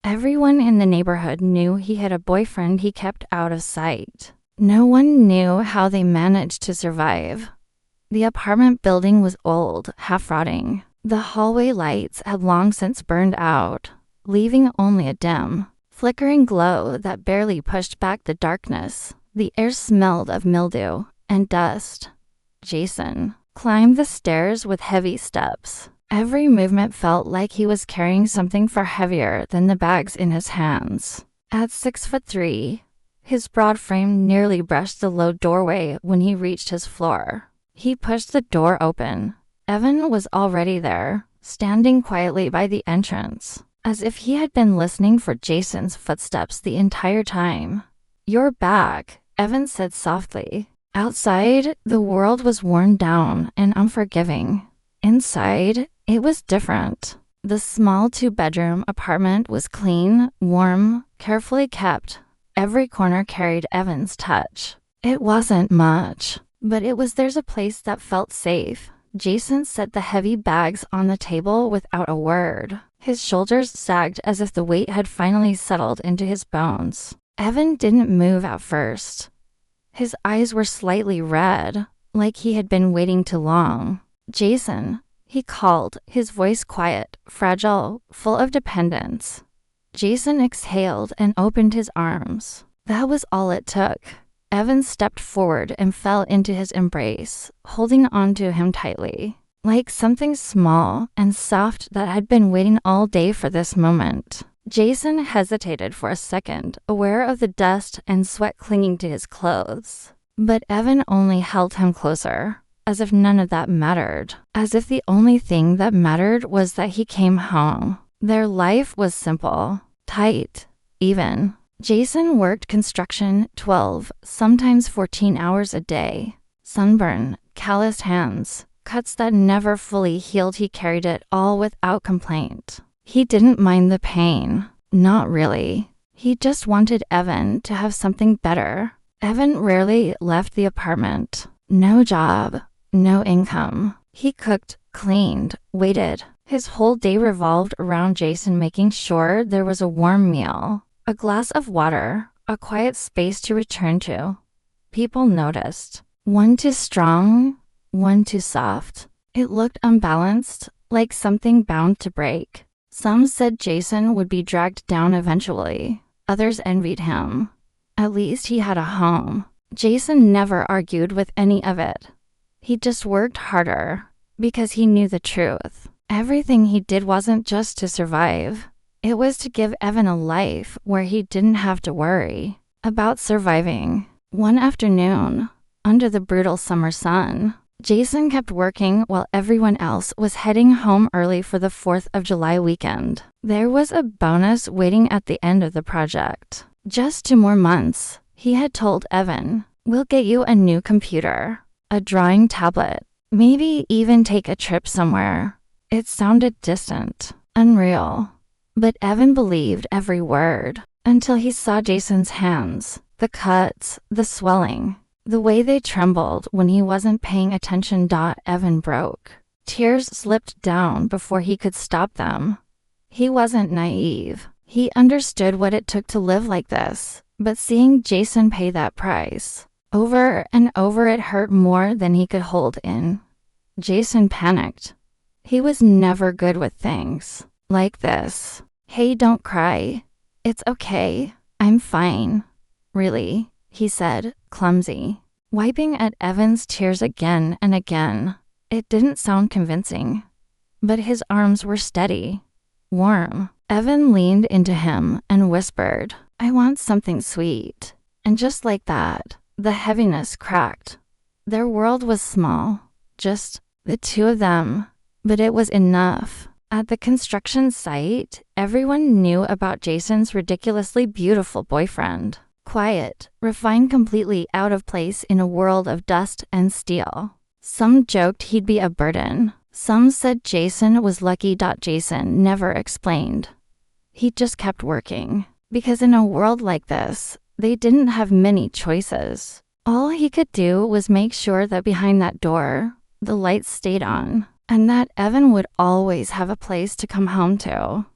Everyone in the neighborhood knew he had a boyfriend he kept out of sight. No one knew how they managed to survive. The apartment building was old, half-rotting. The hallway lights had long since burned out, leaving only a dim, flickering glow that barely pushed back the darkness. The air smelled of mildew and dust. Jason climbed the stairs with heavy steps. Every movement felt like he was carrying something far heavier than the bags in his hands. At 6'3", his broad frame nearly brushed the low doorway when he reached his floor. He pushed the door open. Evan was already there, standing quietly by the entrance, as if he had been listening for Jason's footsteps the entire time. "You're back," Evan said softly. Outside, the world was worn down and unforgiving. Inside, it was different. The small two-bedroom apartment was clean, warm, carefully kept. Every corner carried Evan's touch. It wasn't much, but there's a place that felt safe. Jason set the heavy bags on the table without a word. His shoulders sagged as if the weight had finally settled into his bones. Evan didn't move at first. His eyes were slightly red, like he had been waiting too long. "Jason," he called, his voice quiet, fragile, full of dependence. Jason exhaled and opened his arms. That was all it took. Evan stepped forward and fell into his embrace, holding onto him tightly, like something small and soft that had been waiting all day for this moment. Jason hesitated for a second, aware of the dust and sweat clinging to his clothes. But Evan only held him closer, as if none of that mattered, as if the only thing that mattered was that he came home. Their life was simple, tight, even. Jason worked construction 12, sometimes 14 hours a day. Sunburn, calloused hands, cuts that never fully healed. He carried it all without complaint. He didn't mind the pain. Not really. He just wanted Evan to have something better. Evan rarely left the apartment. No job, no income. He cooked, cleaned, waited. His whole day revolved around Jason making sure there was a warm meal, a glass of water, a quiet space to return to. People noticed. One too strong, one too soft. It looked unbalanced, like something bound to break. Some said Jason would be dragged down eventually. Others envied him. At least he had a home. Jason never argued with any of it. He just worked harder, because he knew the truth. Everything he did wasn't just to survive. It was to give Evan a life where he didn't have to worry about surviving. One afternoon, under the brutal summer sun, Jason kept working while everyone else was heading home early for the 4th of July weekend. There was a bonus waiting at the end of the project. Just 2 more months, he had told Evan. "We'll get you a new computer, a drawing tablet, maybe even take a trip somewhere." It sounded distant, unreal. But Evan believed every word, until he saw Jason's hands, the cuts, the swelling. The way they trembled when he wasn't paying attention. Evan broke. Tears slipped down before he could stop them. He wasn't naive. He understood what it took to live like this, but seeing Jason pay that price, over and over, it hurt more than he could hold in. Jason panicked. He was never good with things like this. "Hey, don't cry. It's okay. I'm fine. Really," he said, clumsy, wiping at Evan's tears again and again. It didn't sound convincing, but his arms were steady, warm. Evan leaned into him and whispered, "I want something sweet." And just like that, the heaviness cracked. Their world was small, just the two of them, but it was enough. At the construction site, everyone knew about Jason's ridiculously beautiful boyfriend. Quiet, refined, completely out of place in a world of dust and steel. Some joked he'd be a burden. Some said Jason was lucky. Jason never explained. He just kept working. Because in a world like this, they didn't have many choices. All he could do was make sure that behind that door, the lights stayed on, and that Evan would always have a place to come home to.